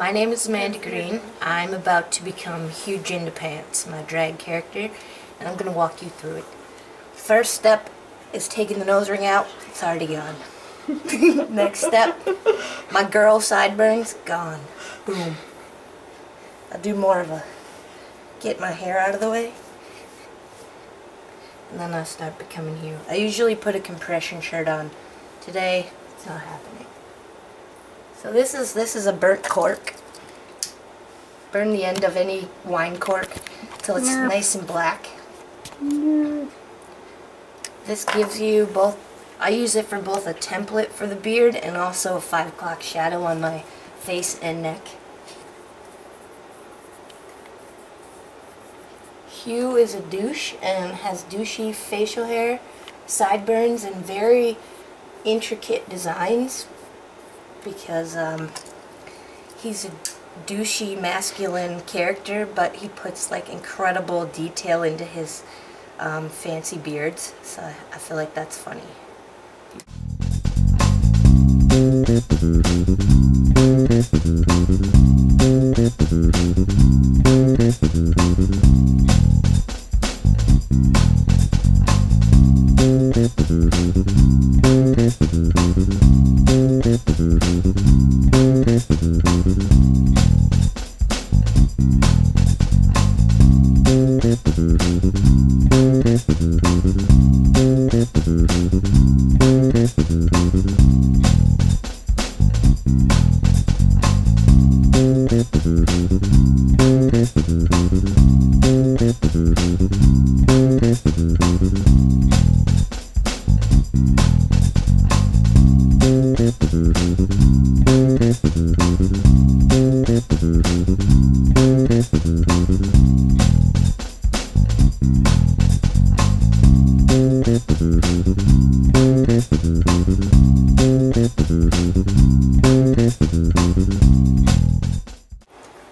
My name is Amanda Green. I'm about to become Hugh Jindapants, my drag character, and I'm going to walk you through it. First step is taking the nose ring out. It's already gone. Next step, my girl sideburns, gone. Boom. I'll do more of a get my hair out of the way, and then I'll start becoming Hugh. I usually put a compression shirt on. Today, it's not happening. So this is a burnt cork. Burn the end of any wine cork until it's nice and black. This gives you both, I use it for both a template for the beard and also a 5 o'clock shadow on my face and neck. Hugh is a douche and has douchey facial hair, sideburns, and very intricate designs because he's a douchey masculine character, but he puts like incredible detail into his fancy beards, so I feel like that's funny.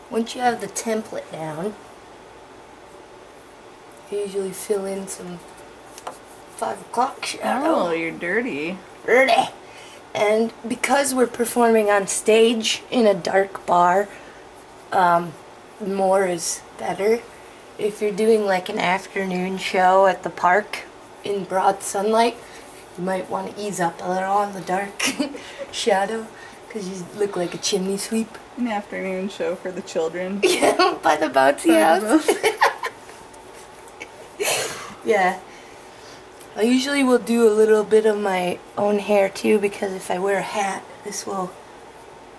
Once you have the template down, I usually fill in some 5 o'clock shadow. Oh, you're dirty. Dirty. And because we're performing on stage in a dark bar, more is better. If you're doing like an afternoon show at the park in broad sunlight, you might want to ease up a little on the dark shadow because you look like a chimney sweep. An afternoon show for the children. Yeah, by the bouncy house. Yeah. I usually will do a little bit of my own hair too, because if I wear a hat, this will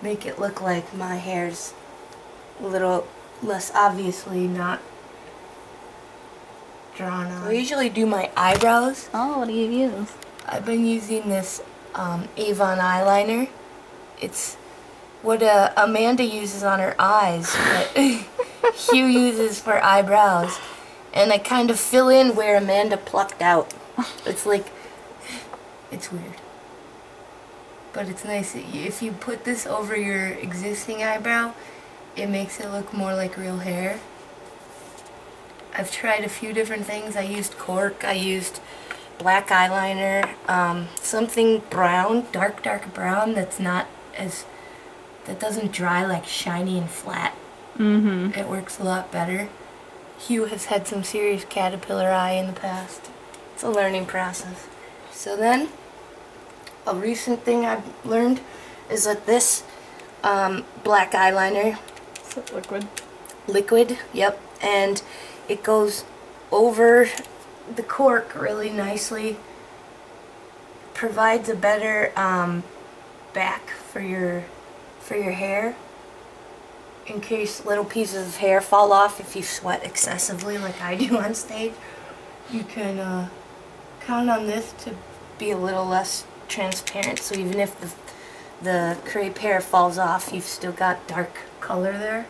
make it look like my hair's a little less obviously not drawn on. I usually do my eyebrows. Oh, what do you use? I've been using this Avon eyeliner. It's what Amanda uses on her eyes, but Hugh uses for eyebrows. And I kind of fill in where Amanda plucked out. It's like, it's weird. But it's nice. If you put this over your existing eyebrow, it makes it look more like real hair. I've tried a few different things. I used cork, I used black eyeliner, something brown, dark brown that's not as, that doesn't dry like shiny and flat. It works a lot better. Hugh has had some serious caterpillar eye in the past. It's a learning process. So then, a recent thing I've learned is that this black eyeliner, Is it liquid? Liquid, yep, and it goes over the cork really nicely, provides a better back for your hair in case little pieces of hair fall off. If you sweat excessively like I do on stage, you can count on this to be a little less transparent, so even if the crepe hair falls off, you've still got dark color there.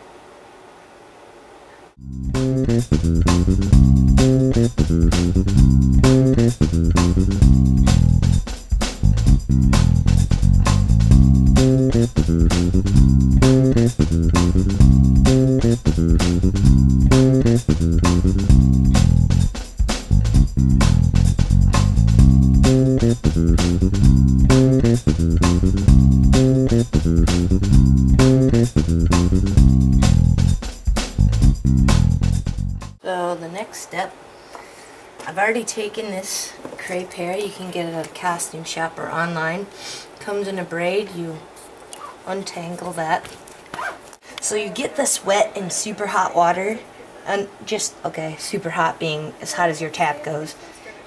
I've already taken this crepe hair. You can get it at a costume shop or online. Comes in a braid. You untangle that. So you get this wet in super hot water, and just, okay, super hot being as hot as your tap goes,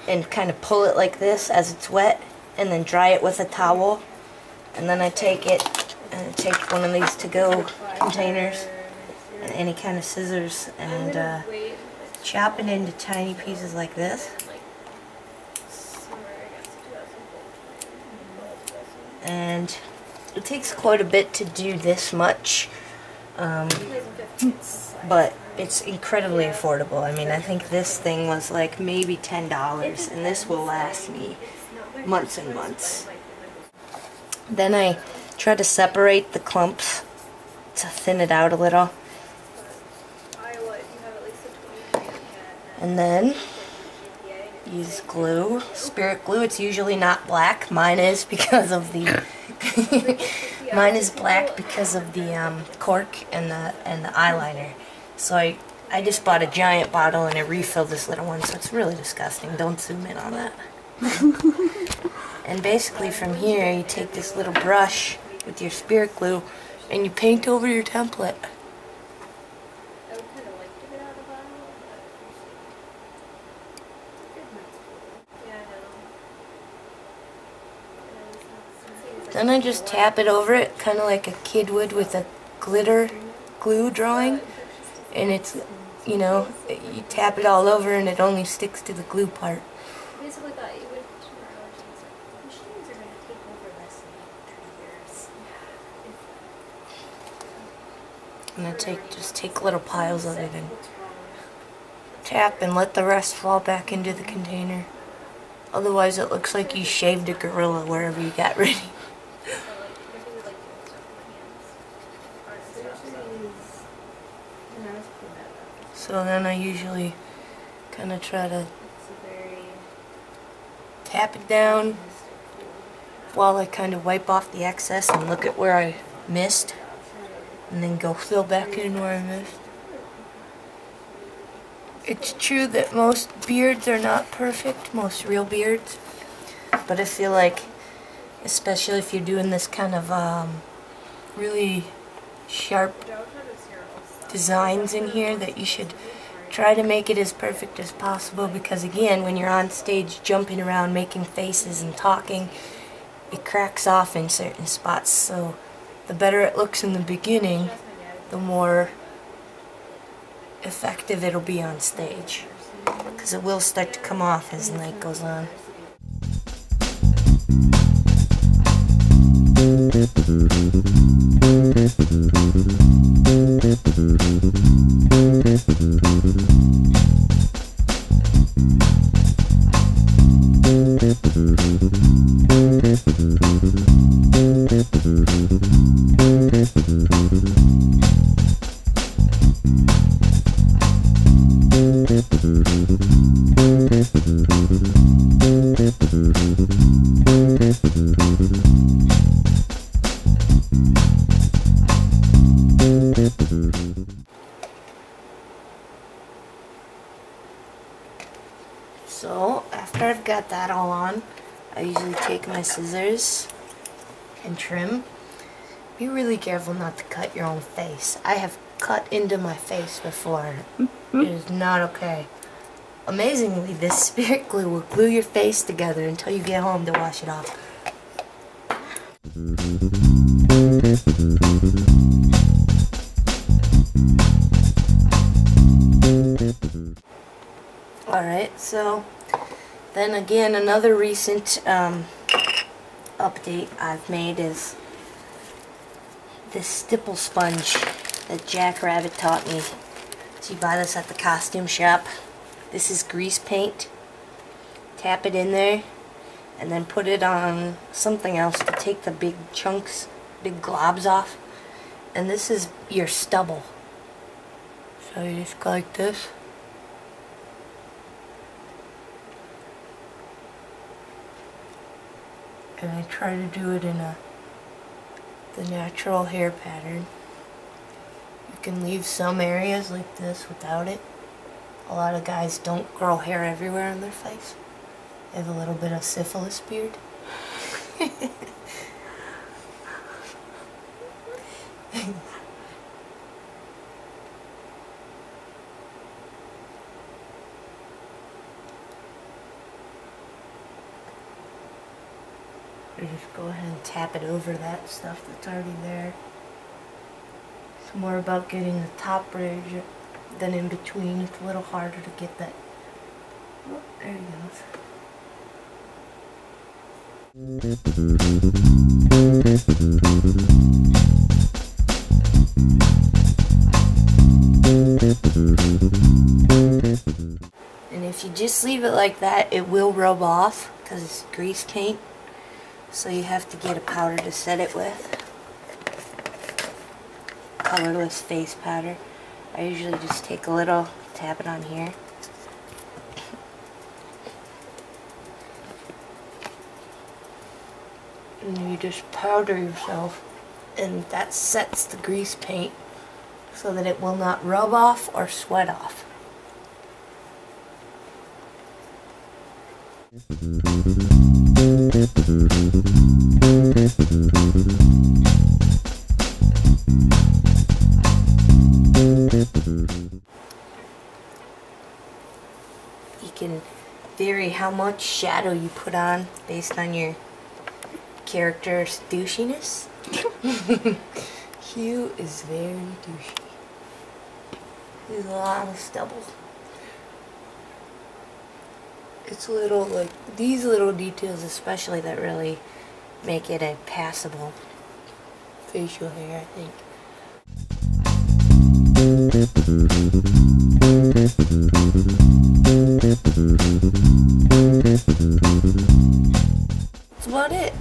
and kind of pull it like this as it's wet, and then dry it with a towel. And then I take it, and I take one of these to-go containers, and any kind of scissors, and chop it into tiny pieces like this. And it takes quite a bit to do this much, but it's incredibly affordable. I mean, I think this thing was like maybe $10, and this will last me months and months. Then I try to separate the clumps to thin it out a little. And then use glue, spirit glue. It's usually not black. Mine is because of the mine is black because of the cork and the eyeliner. So I just bought a giant bottle and I refilled this little one, so it's really disgusting. Don't zoom in on that. And basically from here you take this little brush with your spirit glue and you paint over your template. Then I just tap it over it, kind of like a kid would with a glitter glue drawing. And it's, you know, you tap it all over and it only sticks to the glue part. And I just take little piles of it and tap and let the rest fall back into the container. Otherwise it looks like you shaved a gorilla wherever you got ready. So then I usually kind of try to tap it down while I kind of wipe off the excess and look at where I missed, and then go fill back in where I missed. It's true that most beards are not perfect, most real beards, but I feel like, especially if you're doing this kind of really sharp designs in here, that you should try to make it as perfect as possible, because again, when you're on stage jumping around making faces and talking, it cracks off in certain spots. So the better it looks in the beginning, the more effective it'll be on stage, because it will start to come off as the night goes on. So after I've got that all on, I usually take my scissors and trim. Be really careful not to cut your own face. I have cut into my face before. It is not okay. Amazingly, this spirit glue will glue your face together until you get home to wash it off. Alright, so then again, another recent update I've made is this stipple sponge that Jack Rabbit taught me. So you buy this at the costume shop. This is grease paint. Tap it in there and then put it on something else to take the big chunks, big globs off. And this is your stubble. So you just go like this. And I try to do it in the natural hair pattern. You can leave some areas like this without it. A lot of guys don't grow hair everywhere on their face. They have a little bit of syphilis beard. Or just go ahead and tap it over that stuff that's already there. It's more about getting the top bridge than in between. It's a little harder to get that. Oh, there he goes. And if you just leave it like that, it will rub off because it's grease paint. So you have to get a powder to set it with. Colorless face powder. I usually just take a little, tap it on here. And you just powder yourself. And that sets the grease paint so that it will not rub off or sweat off. You can vary how much shadow you put on based on your character's douchiness. Hugh is very douchey. There's a lot of stubble. It's little, like, these little details especially that really make it a passable facial hair, I think. That's about it.